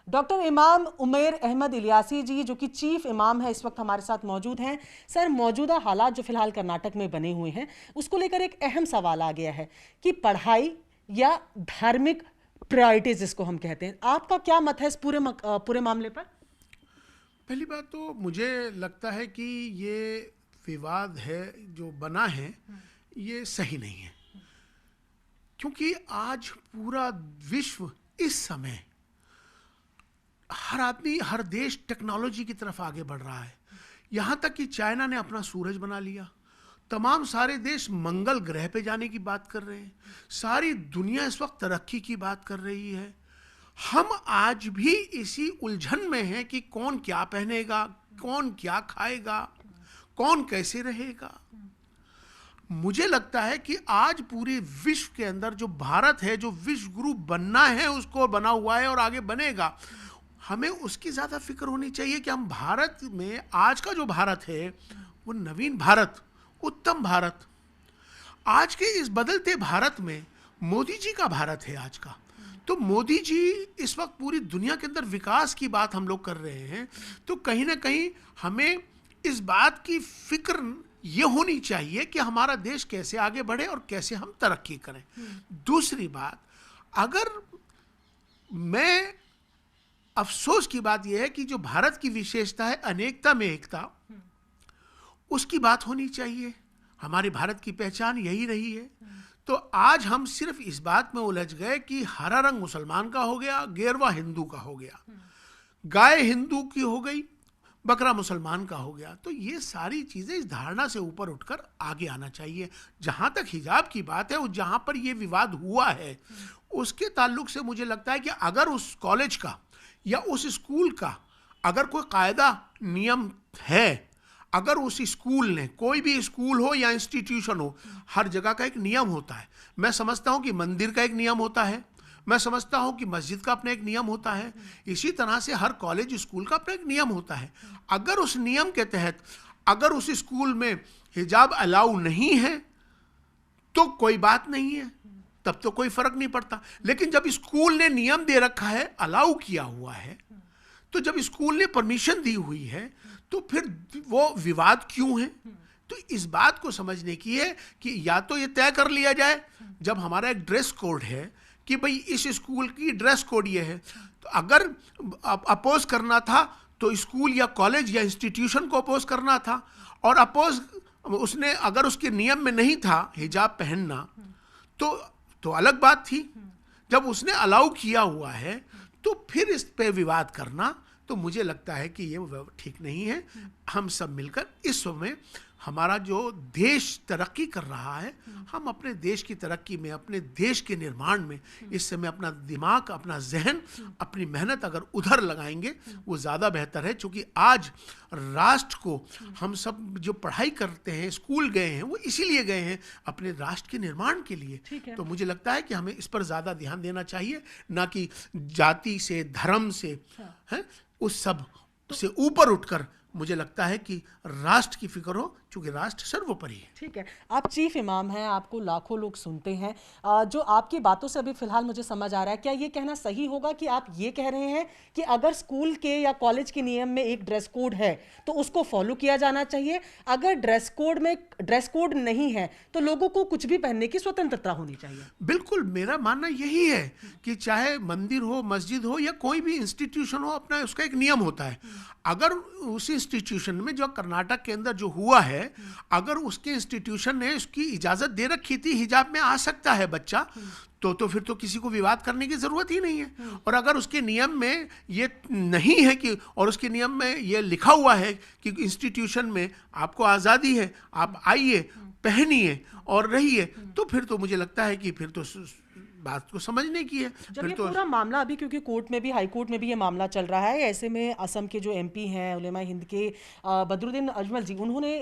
Doctor इमाम उमैर अहमद इलियासी जी, जो कि चीफ इमाम है, इस वक्त हमारे साथ मौजूद हैं। सर, मौजूदा हालात जो फिलहाल कर्नाटक में बने हुए हैं, उसको लेकर एक अहम सवाल आ गया है कि पढ़ाई या धार्मिक प्रायोरिटीज जिसको हम कहते हैं, आपका क्या मत है इस पूरे मामले पर? पहली बात तो मुझे लगता है कि ये विवाद है जो बना है, ये सही नहीं है, क्योंकि आज पूरा विश्व इस समय, हर आदमी, हर देश टेक्नोलॉजी की तरफ आगे बढ़ रहा है। यहाँ तक कि चाइना ने अपना सूरज बना लिया, तमाम सारे देश मंगल ग्रह पे जाने की बात कर रहे हैं, सारी दुनिया इस वक्त तरक्की की बात कर रही है। हम आज भी इसी उलझन में हैं कि कौन क्या पहनेगा, कौन क्या खाएगा, कौन कैसे रहेगा। मुझे लगता है कि आज पूरे विश्व के अंदर जो भारत है, जो विश्व गुरु बनना है, उसको बना हुआ है और आगे बनेगा। हमें उसकी ज़्यादा फिक्र होनी चाहिए कि हम भारत में, आज का जो भारत है वो नवीन भारत, उत्तम भारत, आज के इस बदलते भारत में मोदी जी का भारत है आज का। तो मोदी जी इस वक्त पूरी दुनिया के अंदर विकास की बात हम लोग कर रहे हैं, तो कहीं ना कहीं हमें इस बात की फिक्र ये होनी चाहिए कि हमारा देश कैसे आगे बढ़े और कैसे हम तरक्की करें। दूसरी बात, अगर मैं, अफसोस की बात यह है कि जो भारत की विशेषता है अनेकता में एकता, उसकी बात होनी चाहिए। हमारे भारत की पहचान यही रही है। तो आज हम सिर्फ इस बात में उलझ गए कि हरा रंग मुसलमान का हो गया, गेरुआ हिंदू का हो गया, गाय हिंदू की हो गई, बकरा मुसलमान का हो गया। तो ये सारी चीज़ें इस धारणा से ऊपर उठकर आगे आना चाहिए। जहाँ तक हिजाब की बात है, जहाँ पर ये विवाद हुआ है, उसके ताल्लुक से मुझे लगता है कि अगर उस कॉलेज का या उस स्कूल का अगर कोई कायदा नियम है, अगर उस स्कूल ने, कोई भी स्कूल हो या इंस्टीट्यूशन हो, हर जगह का एक नियम होता है। मैं समझता हूँ कि मंदिर का एक नियम होता है, मैं समझता हूँ कि मस्जिद का अपना एक नियम होता है, इसी तरह से हर कॉलेज स्कूल का अपना एक नियम होता है। अगर उस नियम के तहत अगर उस स्कूल में हिजाब अलाउ नहीं है तो कोई बात नहीं है, तब तो कोई फर्क नहीं पड़ता। लेकिन जब स्कूल ने नियम दे रखा है, अलाउ किया हुआ है, तो जब स्कूल ने परमिशन दी हुई है, तो फिर वो विवाद क्यों है? तो इस बात को समझने की है कि या तो ये तय कर लिया जाए, जब हमारा एक ड्रेस कोड है कि भाई इस स्कूल की ड्रेस कोड ये है, तो अगर अपोज करना था तो स्कूल या कॉलेज या इंस्टीट्यूशन को अपोज करना था, और अपोज उसने अगर उसके नियम में नहीं था हिजाब पहनना, तो अलग बात थी। जब उसने अलाउ किया हुआ है तो फिर इस पे विवाद करना, तो मुझे लगता है कि ये ठीक नहीं है। हम सब मिलकर इस समय हमारा जो देश तरक्की कर रहा है, हम अपने देश की तरक्की में, अपने देश के निर्माण में इस समय अपना दिमाग, अपना जहन, अपनी मेहनत अगर उधर लगाएंगे वो ज़्यादा बेहतर है। क्योंकि आज राष्ट्र को हम सब जो पढ़ाई करते हैं, स्कूल गए हैं, वो इसीलिए गए हैं अपने राष्ट्र के निर्माण के लिए। तो मुझे लगता है कि हमें इस पर ज़्यादा ध्यान देना चाहिए, ना कि जाति से, धर्म से, हैं, उस सब से ऊपर उठकर मुझे लगता है कि राष्ट्र की फिक्र हो, क्योंकि राष्ट्र सर्वोपरि है। ठीक है, आप चीफ इमाम हैं, आपको लाखों लोग सुनते हैं। जो आपकी बातों से अभी फिलहाल मुझे समझ आ रहा है, क्या ये कहना सही होगा कि आप ये कह रहे हैं कि अगर स्कूल के या कॉलेज के नियम में एक ड्रेस कोड है तो उसको फॉलो किया जाना चाहिए, अगर ड्रेस कोड नहीं है तो लोगों को कुछ भी पहनने की स्वतंत्रता होनी चाहिए? बिल्कुल, मेरा मानना यही है कि चाहे मंदिर हो, मस्जिद हो या कोई भी इंस्टीट्यूशन हो, अपना उसका एक नियम होता है। अगर उस इंस्टीट्यूशन में, जो कर्नाटक के अंदर जो हुआ है, अगर उसके इंस्टीट्यूशन ने उसकी इजाजत दे रखी थी, हिजाब में आ सकता है बच्चा, तो फिर तो किसी को विवाद करने की जरूरत ही नहीं है। और अगर उसके नियम में ये नहीं है कि, और उसके नियम में ये लिखा हुआ है कि इंस्टीट्यूशन में आपको आज़ादी है, आप आइए, पहनिए और रहिए, तो फिर तो मुझे लगता है कि फिर तो बात को समझने की है। जब फिर ये तो पूरा मामला अभी, क्योंकि कोर्ट में भी, हाई कोर्ट में भी ये मामला चल रहा है, ऐसे में असम के जो एमपी हैं उलेमा हिंद के बदरुद्दीन अजमल जी, उन्होंने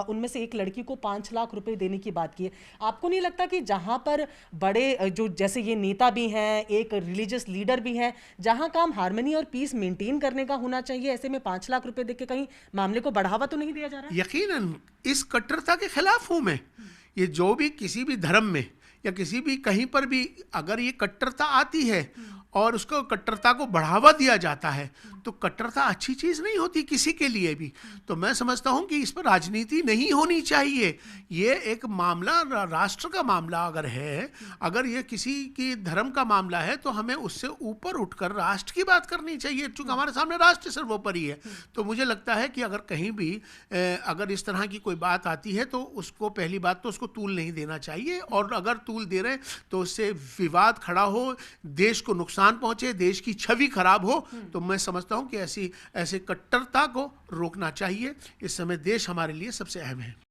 उनमें से एक लड़की को 5 लाख रुपए देने की बात की है। आपको नहीं लगता कि जहां पर बड़े जो, जैसे ये नेता भी हैं, एक रिलीजियस लीडर भी हैं, जहां काम हार्मनी और पीस मेंटेन करने का होना चाहिए, ऐसे में 5 लाख रुपए देके कहीं मामले को बढ़ावा तो नहीं दिया जा रहा है? यकीनन इस कट्टरता के खिलाफ हूं मैं। ये जो भी किसी भी धर्म में या किसी भी कहीं पर भी अगर ये कट्टरता आती है और उसको कट्टरता को बढ़ावा दिया जाता है तो कट्टरता अच्छी चीज़ नहीं होती किसी के लिए भी। तो मैं समझता हूँ कि इस पर राजनीति नहीं होनी चाहिए। ये एक मामला राष्ट्र का मामला अगर है, अगर ये किसी की धर्म का मामला है तो हमें उससे ऊपर उठकर राष्ट्र की बात करनी चाहिए, क्योंकि हमारे सामने राष्ट्र सर्वोपरि है। तो मुझे लगता है कि अगर कहीं भी अगर इस तरह की कोई बात आती है तो उसको पहली बात तो उसको तूल नहीं देना चाहिए, और अगर तूल दे रहे तो उससे विवाद खड़ा हो, देश को नुकसान पहुंचे, देश की छवि खराब हो, तो मैं समझता हूं कि ऐसे कट्टरता को रोकना चाहिए। इस समय देश हमारे लिए सबसे अहम है।